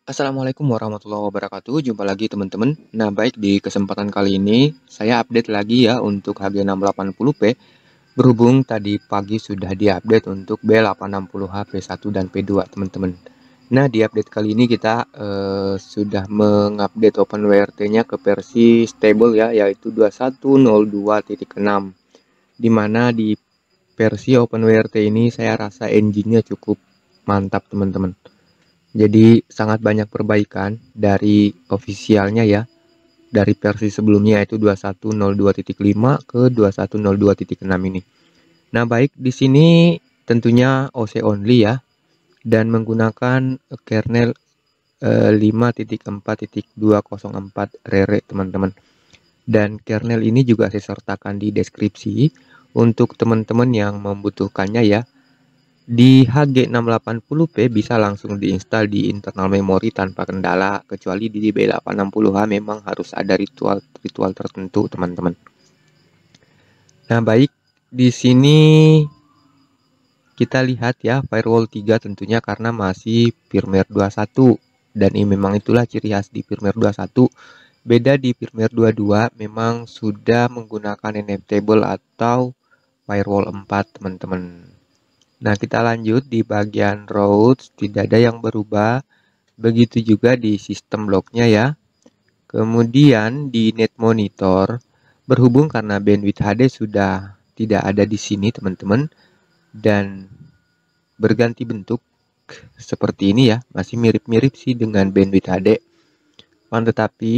Assalamualaikum warahmatullahi wabarakatuh. Jumpa lagi teman-teman. Nah, baik di kesempatan kali ini saya update lagi ya untuk HG680P. Berhubung tadi pagi sudah diupdate untuk B860H P1 dan P2 teman-teman. Nah, di update kali ini kita sudah mengupdate OpenWRT-nya ke versi stable ya, yaitu 21.02.6. Dimana di versi OpenWRT ini saya rasa engine-nya cukup mantap teman-teman. Jadi sangat banyak perbaikan dari ofisialnya ya. Dari versi sebelumnya yaitu 21.02.5 ke 21.02.6 ini. Nah, baik di sini tentunya OC only ya dan menggunakan kernel 5.4.204 Rere teman-teman. Dan kernel ini juga saya sertakan di deskripsi untuk teman-teman yang membutuhkannya ya. Di HG680P bisa langsung diinstal di internal memori tanpa kendala, kecuali di B860H memang harus ada ritual tertentu, teman-teman. Nah, baik di sini kita lihat ya firewall 3 tentunya karena masih firmware 21 dan ini memang itulah ciri khas di firmware 21. Beda di firmware 22 memang sudah menggunakan enable atau firewall 4, teman-teman. Nah, kita lanjut di bagian routes, tidak ada yang berubah. Begitu juga di sistem lognya ya. Kemudian di net monitor, berhubung karena bandwidth HD sudah tidak ada di sini teman-teman. Dan berganti bentuk seperti ini ya. Masih mirip-mirip sih dengan bandwidth HD. Tetapi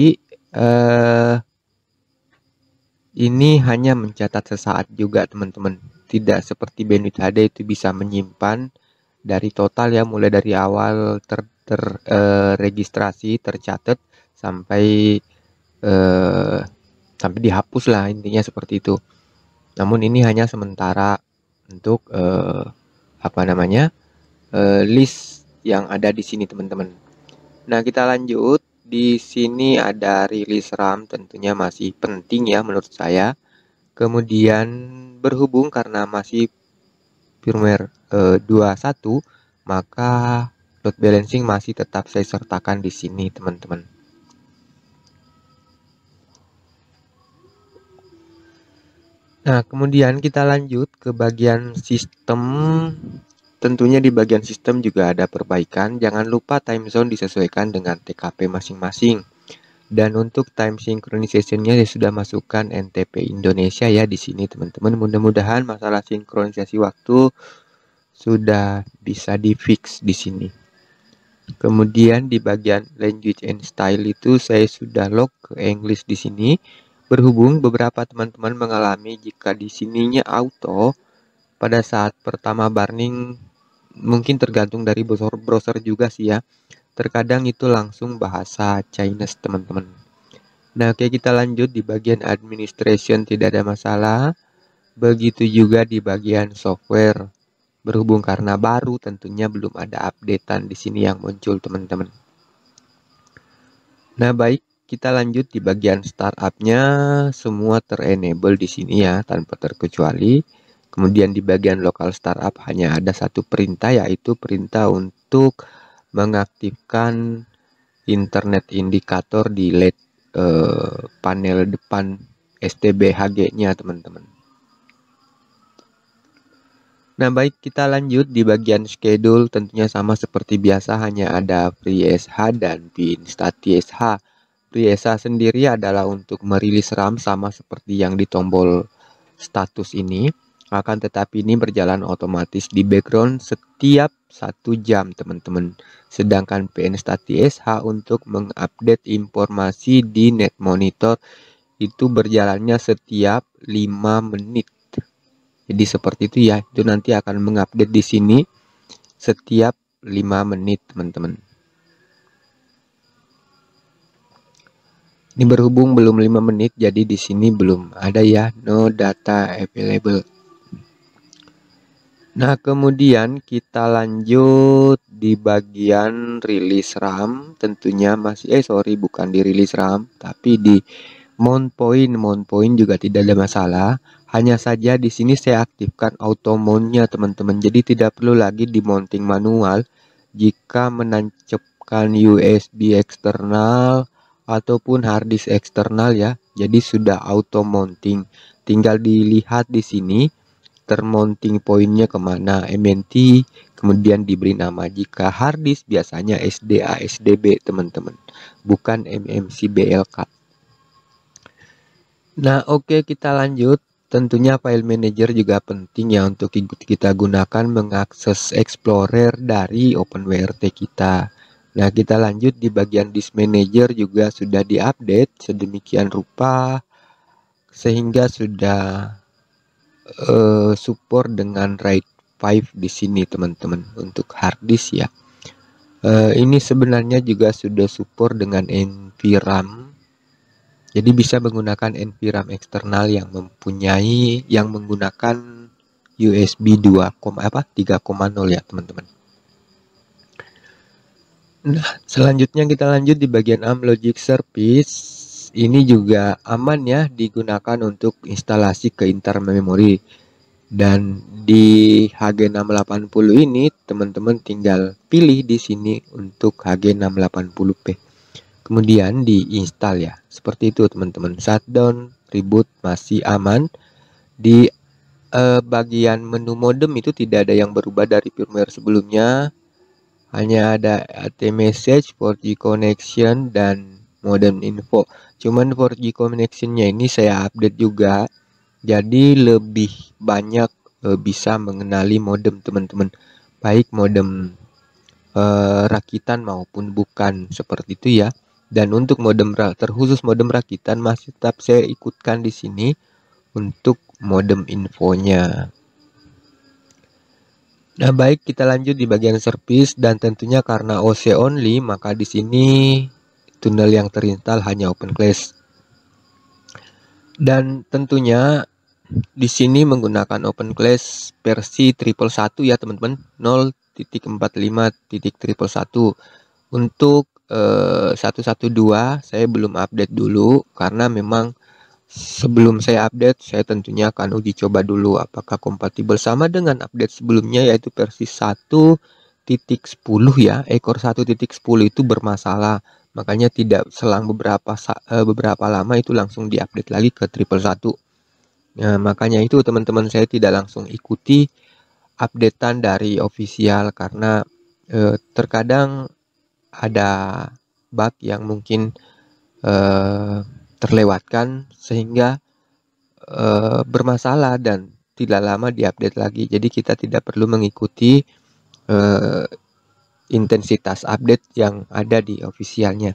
ini hanya mencatat sesaat juga teman-teman. Tidak seperti bandwidth HD itu bisa menyimpan dari total ya, mulai dari awal registrasi tercatat sampai sampai dihapus lah, intinya seperti itu. Namun ini hanya sementara untuk apa namanya list yang ada di sini teman-teman. Nah, kita lanjut. Di sini ada rilis RAM, tentunya masih penting ya menurut saya. Kemudian berhubung karena masih firmware 21, maka load balancing masih tetap saya sertakan di sini teman-teman. Nah, kemudian kita lanjut ke bagian sistem. Tentunya di bagian sistem juga ada perbaikan. Jangan lupa time zone disesuaikan dengan TKP masing-masing. Dan untuk time synchronization-nya saya sudah masukkan NTP Indonesia ya di sini teman-teman. Mudah-mudahan masalah sinkronisasi waktu sudah bisa di-fix di sini. Kemudian di bagian language and style itu saya sudah log ke English di sini. Berhubung beberapa teman-teman mengalami jika di sininya auto pada saat pertama burning, mungkin tergantung dari browser juga sih ya. Terkadang itu langsung bahasa Chinese teman-teman. Nah, oke, kita lanjut di bagian administration, tidak ada masalah. Begitu juga di bagian software. Berhubung karena baru, tentunya belum ada updatean di sini yang muncul teman-teman. Nah, baik, kita lanjut di bagian startup-nya. Semua terenable di sini ya, tanpa terkecuali. Kemudian di bagian local startup hanya ada satu perintah, yaitu perintah untuk mengaktifkan internet indikator di LED panel depan STBHG-nya teman-teman. Nah, baik, kita lanjut di bagian schedule. Tentunya sama seperti biasa, hanya ada FreeSH dan PinStatSH. FreeSH sendiri adalah untuk merilis RAM sama seperti yang di tombol status ini. Akan tetapi ini berjalan otomatis di background setiap 1 jam teman-teman. Sedangkan PinStatSH untuk mengupdate informasi di net monitor itu berjalannya setiap 5 menit. Jadi seperti itu ya. Itu nanti akan mengupdate di sini setiap 5 menit teman-teman. Ini berhubung belum 5 menit, jadi di sini belum ada ya, no data available. Nah, kemudian kita lanjut di bagian rilis RAM. Tentunya masih bukan di rilis RAM, tapi di mount point. Mount point juga tidak ada masalah. Hanya saja di sini saya aktifkan auto mount-nya teman-teman. Jadi tidak perlu lagi di mounting manual jika menyiapkan USB eksternal ataupun harddisk eksternal ya. Jadi sudah auto mounting. Tinggal dilihat di sini termounting poinnya kemana, MNT, kemudian diberi nama. Jika harddisk biasanya SDA SDB teman-teman, bukan MMC BLK. Nah, oke, kita lanjut. Tentunya file manager juga penting ya untuk kita gunakan mengakses Explorer dari OpenWRT kita. Nah, kita lanjut di bagian disk manager juga sudah diupdate sedemikian rupa sehingga sudah support dengan RAID 5 di sini teman-teman untuk harddisk ya. Ini sebenarnya juga sudah support dengan NVRAM. Jadi bisa menggunakan NVRAM eksternal yang menggunakan USB 3.0 ya teman-teman. Nah, selanjutnya kita lanjut di bagian Amlogic Service. Ini juga aman ya digunakan untuk instalasi ke internal memori. Dan di HG680 ini teman-teman tinggal pilih di sini untuk HG680p. Kemudian diinstal ya. Seperti itu teman-teman. Shutdown, reboot masih aman. Di bagian menu modem itu tidak ada yang berubah dari firmware sebelumnya. Hanya ada AT message, 4G connection dan modem info. Cuman 4G connectionnya ini saya update juga. Jadi lebih banyak bisa mengenali modem teman-teman. Baik modem rakitan maupun bukan, seperti itu ya. Dan untuk modem terkhusus modem rakitan masih tetap saya ikutkan di sini untuk modem infonya. Nah, baik, kita lanjut di bagian service dan tentunya karena OC only maka di sini tunnel yang terinstall hanya OpenClass. Dan tentunya di sini menggunakan OpenClass versi 111 ya teman-teman, 0.45.111. Untuk 112 saya belum update dulu karena memang sebelum saya update saya tentunya akan uji coba dulu apakah kompatibel sama dengan update sebelumnya yaitu versi 1.10 ya. Ekor 1.10 itu bermasalah, makanya tidak selang beberapa lama itu langsung diupdate lagi ke 111. Nah, makanya itu teman-teman saya tidak langsung ikuti updatean dari official karena terkadang ada bug yang mungkin terlewatkan sehingga bermasalah dan tidak lama diupdate lagi. Jadi kita tidak perlu mengikuti intensitas update yang ada di officialnya.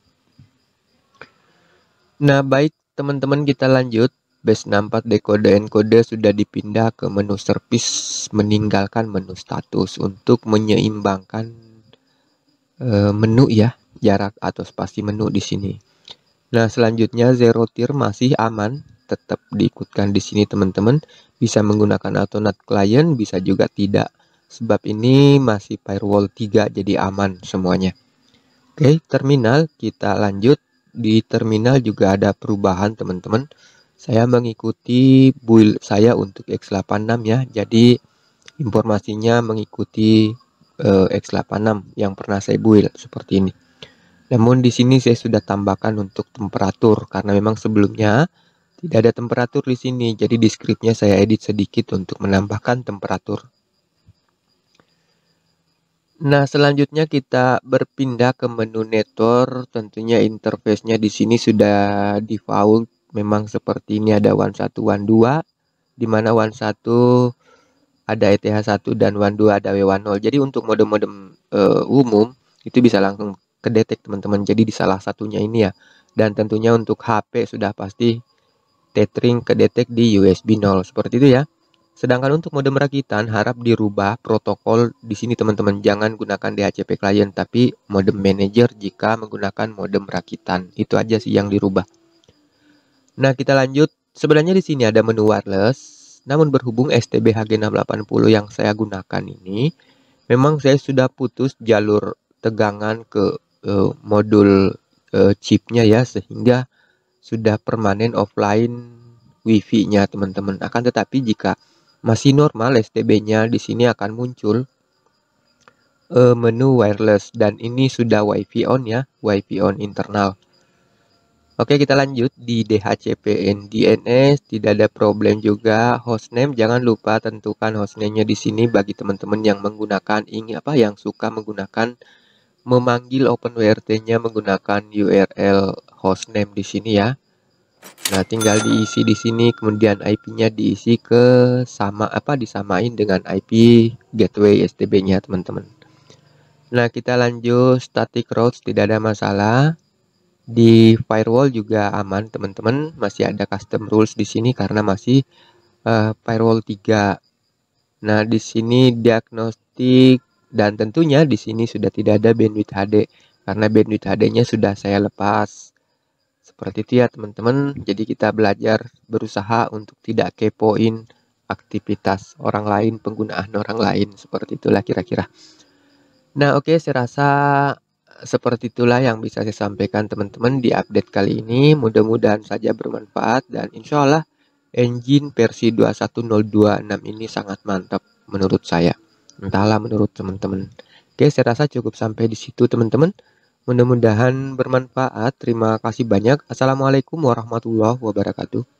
Nah, baik teman-teman, kita lanjut. Base 64 dekode encode sudah dipindah ke menu service, meninggalkan menu status untuk menyeimbangkan menu ya, jarak atau spasi menu di sini. Nah, selanjutnya zero tier masih aman, tetap diikutkan di sini teman-teman. Bisa menggunakan AutoNAT client, bisa juga tidak. Sebab ini masih firewall 3 jadi aman semuanya. Oke, terminal kita lanjut. Di terminal juga ada perubahan teman-teman. Saya mengikuti build saya untuk X86 ya. Jadi informasinya mengikuti X86 yang pernah saya build seperti ini. Namun di sini saya sudah tambahkan untuk temperatur karena memang sebelumnya tidak ada temperatur di sini. Jadi di scriptnya saya edit sedikit untuk menambahkan temperatur. Nah, selanjutnya kita berpindah ke menu network. Tentunya interface-nya di sini sudah default. Memang seperti ini, ada WAN1, WAN2, di mana WAN1 ada ETH1 dan WAN2 ada W10. Jadi untuk modem-modem umum itu bisa langsung kedetek teman-teman. Jadi di salah satunya ini ya. Dan tentunya untuk HP sudah pasti tethering kedetek di USB 0 seperti itu ya. Sedangkan untuk modem rakitan harap dirubah protokol di sini teman-teman. Jangan gunakan DHCP client tapi modem manager jika menggunakan modem rakitan. Itu aja sih yang dirubah. Nah, kita lanjut. Sebenarnya di sini ada menu wireless. Namun berhubung STB HG680 yang saya gunakan ini, memang saya sudah putus jalur tegangan ke modul chipnya ya, sehingga sudah permanen offline WiFi-nya teman-teman. Akan tetapi jika masih normal STB-nya di sini akan muncul menu wireless dan ini sudah WiFi on ya, WiFi on internal. Oke, kita lanjut di DHCP and DNS, tidak ada problem juga. Hostname jangan lupa tentukan hostname-nya di sini bagi teman-teman yang menggunakan yang suka menggunakan memanggil OpenWRT-nya menggunakan URL hostname di sini ya. Nah, tinggal diisi di sini, kemudian IP-nya diisi disamain dengan IP gateway STB-nya, teman-teman. Nah, kita lanjut static routes, tidak ada masalah. Di firewall juga aman, teman-teman. Masih ada custom rules di sini karena masih firewall 3. Nah, di sini diagnostik dan tentunya di sini sudah tidak ada bandwidth HD karena bandwidth HD-nya sudah saya lepas. Seperti itu ya teman-teman. Jadi kita belajar berusaha untuk tidak kepoin aktivitas orang lain, penggunaan orang lain. Seperti itulah kira-kira. Nah, oke, saya rasa seperti itulah yang bisa saya sampaikan teman-teman di update kali ini. Mudah-mudahan saja bermanfaat dan insya Allah engine versi 21026 ini sangat mantap menurut saya. Entahlah menurut teman-teman. Oke, saya rasa cukup sampai di situ teman-teman. Mudah-mudahan bermanfaat. Terima kasih banyak. Assalamualaikum warahmatullahi wabarakatuh.